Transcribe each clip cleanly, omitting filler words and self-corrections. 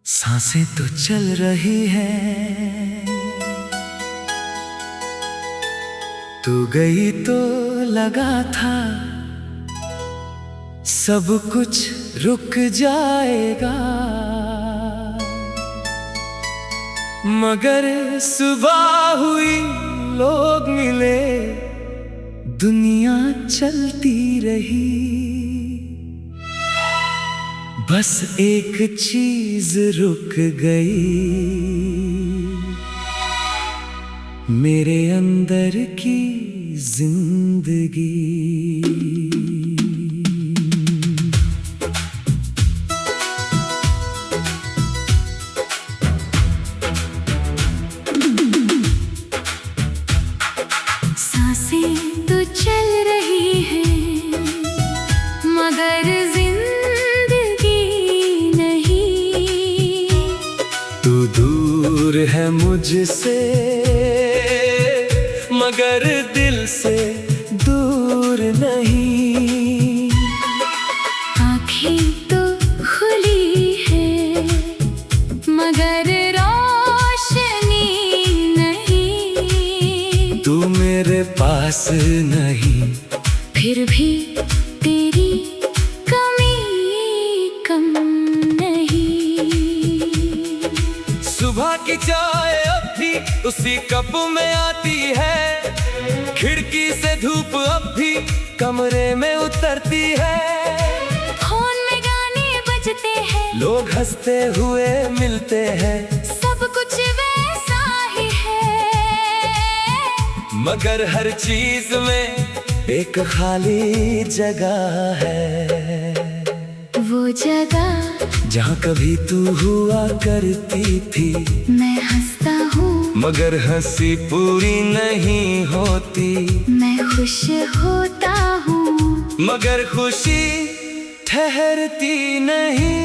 सांसें तो चल रही है, तू गई तो लगा था सब कुछ रुक जाएगा, मगर सुबह हुई लोग मिले, दुनिया चलती रही। बस एक चीज रुक गई, मेरे अंदर की जिंदगी। सांसें तो चल रही हैं, मगर जिंदगी नहीं। तू दूर है मुझसे, मगर दिल से दूर नहीं। आँखें तो खुली है, मगर रोशनी नहीं। तू मेरे पास नहीं, फिर भी तेरी कमी कम नहीं। सुबह की चाय अब भी उसी कप में आती है, खिड़की से धूप अब भी कमरे में उतरती है। फोन में गाने बजते हैं, लोग हंसते हुए मिलते हैं, सब कुछ वैसा ही है। मगर हर चीज में एक खाली जगह है। वो जगह जहाँ कभी तू हुआ करती थी, मैं हंसता हूँ मगर हंसी पूरी नहीं होती। मैं खुश होता हूँ, मगर खुशी ठहरती नहीं।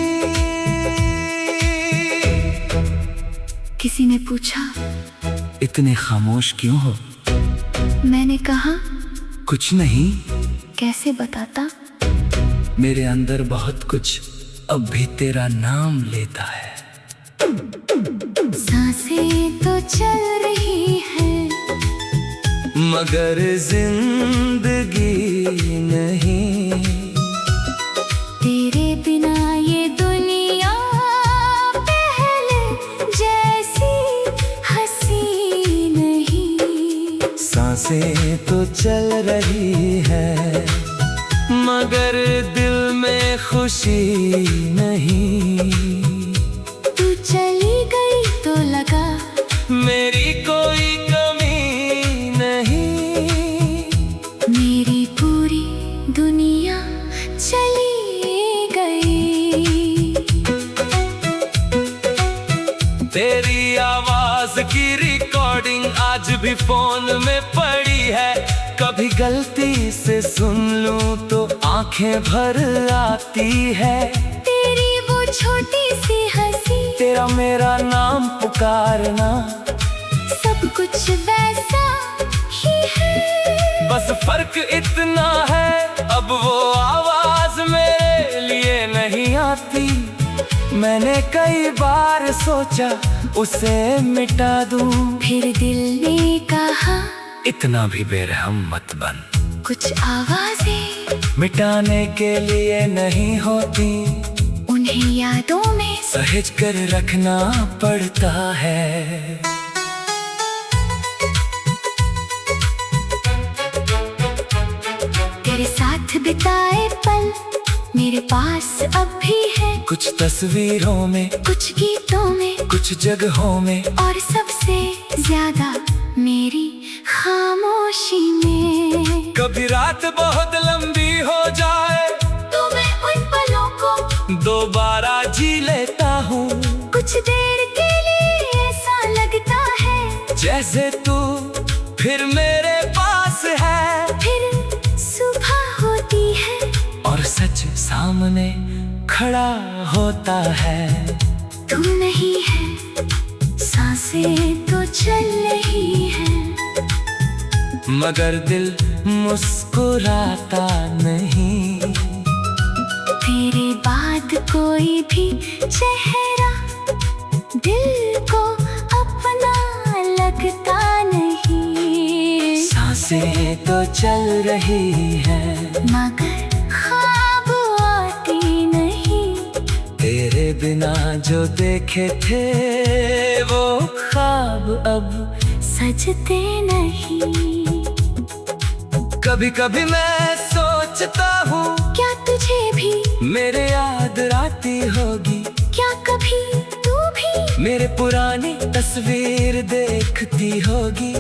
किसी ने पूछा इतने खामोश क्यों हो? मैंने कहा कुछ नहीं। कैसे बताता। मेरे अंदर बहुत कुछ अब भी तेरा नाम लेता है। सांसें तो चल रही हैं, मगर जिंदगी नहीं। तेरे बिना ये दुनिया पहले जैसी हंसी नहीं। सांसें तो चल रही है, मगर दिल में खुशी नहीं। तू चली गई तो लगा मेरी कोई कमी नहीं। मेरी पूरी दुनिया चली गई। तेरी आवाज की रिकॉर्डिंग आज भी फोन में पड़ी है। कभी गलती से सुन लूं तो आंखें भर आती है। तेरी वो छोटी सी हंसी, तेरा मेरा नाम पुकारना, सब कुछ वैसा ही है। बस फर्क इतना है, अब वो आवाज मेरे लिए नहीं आती। मैंने कई बार सोचा उसे मिटा दूं, फिर दिल ने कहा इतना भी बेरहम मत बन। कुछ आवाजें मिटाने के लिए नहीं होती, उन्हें यादों में सहेज कर रखना पड़ता है। तेरे साथ बिताए पल मेरे पास अब भी है। कुछ तस्वीरों में, कुछ गीतों में, कुछ जगहों में, और सबसे ज्यादा मेरी खामोशी में। कभी रात बहुत लंबी हो जाए तो मैं उन पलों को दोबारा जी लेता हूँ। कुछ देर के लिए ऐसा लगता है जैसे तू फिर मेरे पास है। फिर सुबह होती है और सच सामने खड़ा होता है। तू नहीं है, सांसें तो चल रही हैं, मगर दिल मुस्कुराता नहीं। तेरे बाद कोई भी चेहरा सांसें तो चल रही है, मगर ख्वाब आते नहीं। तेरे बिना जो देखे थे वो ख्वाब अब सजते नहीं। कभी कभी मैं सोचता हूँ क्या तुझे भी मेरे याद आती होगी, क्या कभी तू भी मेरे पुरानी तस्वीर देखती होगी,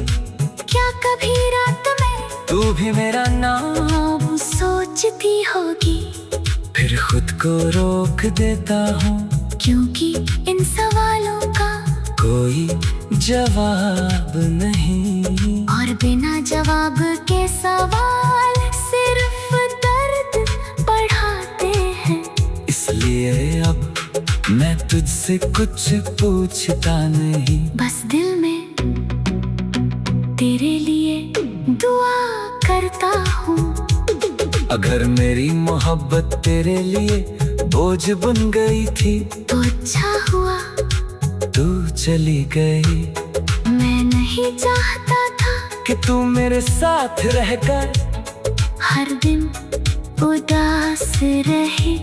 क्या कभी रात में तू भी मेरा नाम सोचती होगी। फिर खुद को रोक देता हूँ, क्योंकि इन सवालों का कोई जवाब नहीं। और बिना जवाब के सवाल सिर्फ दर्द बढ़ाते हैं। इसलिए अब मैं तुझसे कुछ पूछता नहीं, बस दिल में तेरे लिए दुआ करता हूँ। अगर मेरी मोहब्बत तेरे लिए बोझ बन गई थी तो अच्छा हुआ तू चली गई। मैं नहीं चाहता था कि तू मेरे साथ रहकर हर दिन उदास रहे।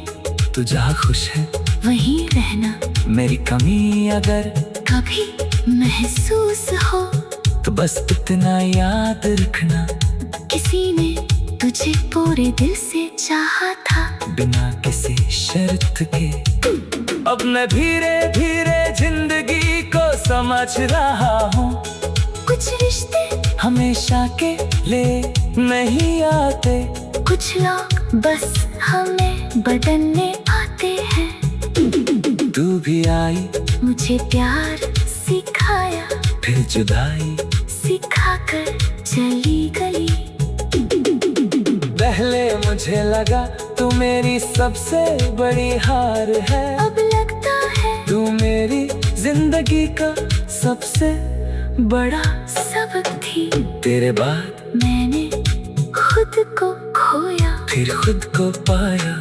तू जहाँ खुश है वहीं रहना, मेरी कमी अगर कभी महसूस हो तो बस इतना याद रखना, किसी ने तुझे पूरे दिल से चाहा था, बिना किसी शर्त के। अब मैं धीरे धीरे जिंदगी को समझ रहा हूँ, कुछ रिश्ते हमेशा के लिए नहीं आते, कुछ लोग बस हमें बदलने आते हैं। तू भी आई मुझे प्यार सिखाया, फिर जुदाई सिखाकर चली गई। पहले मुझे लगा तू मेरी सबसे बड़ी हार है, अब लगता है तू मेरी जिंदगी का सबसे बड़ा सबक थी। तेरे बाद मैंने खुद को खोया, फिर खुद को पाया।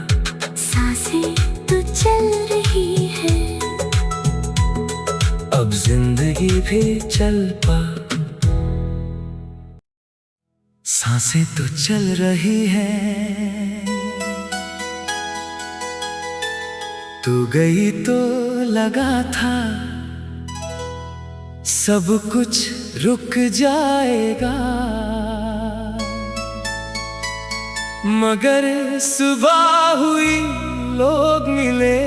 सांसें तो चल रही है, अब जिंदगी भी चल पा। सांसें तो चल रही है, तू गई तो लगा था सब कुछ रुक जाएगा, मगर सुबह हुई लोग मिले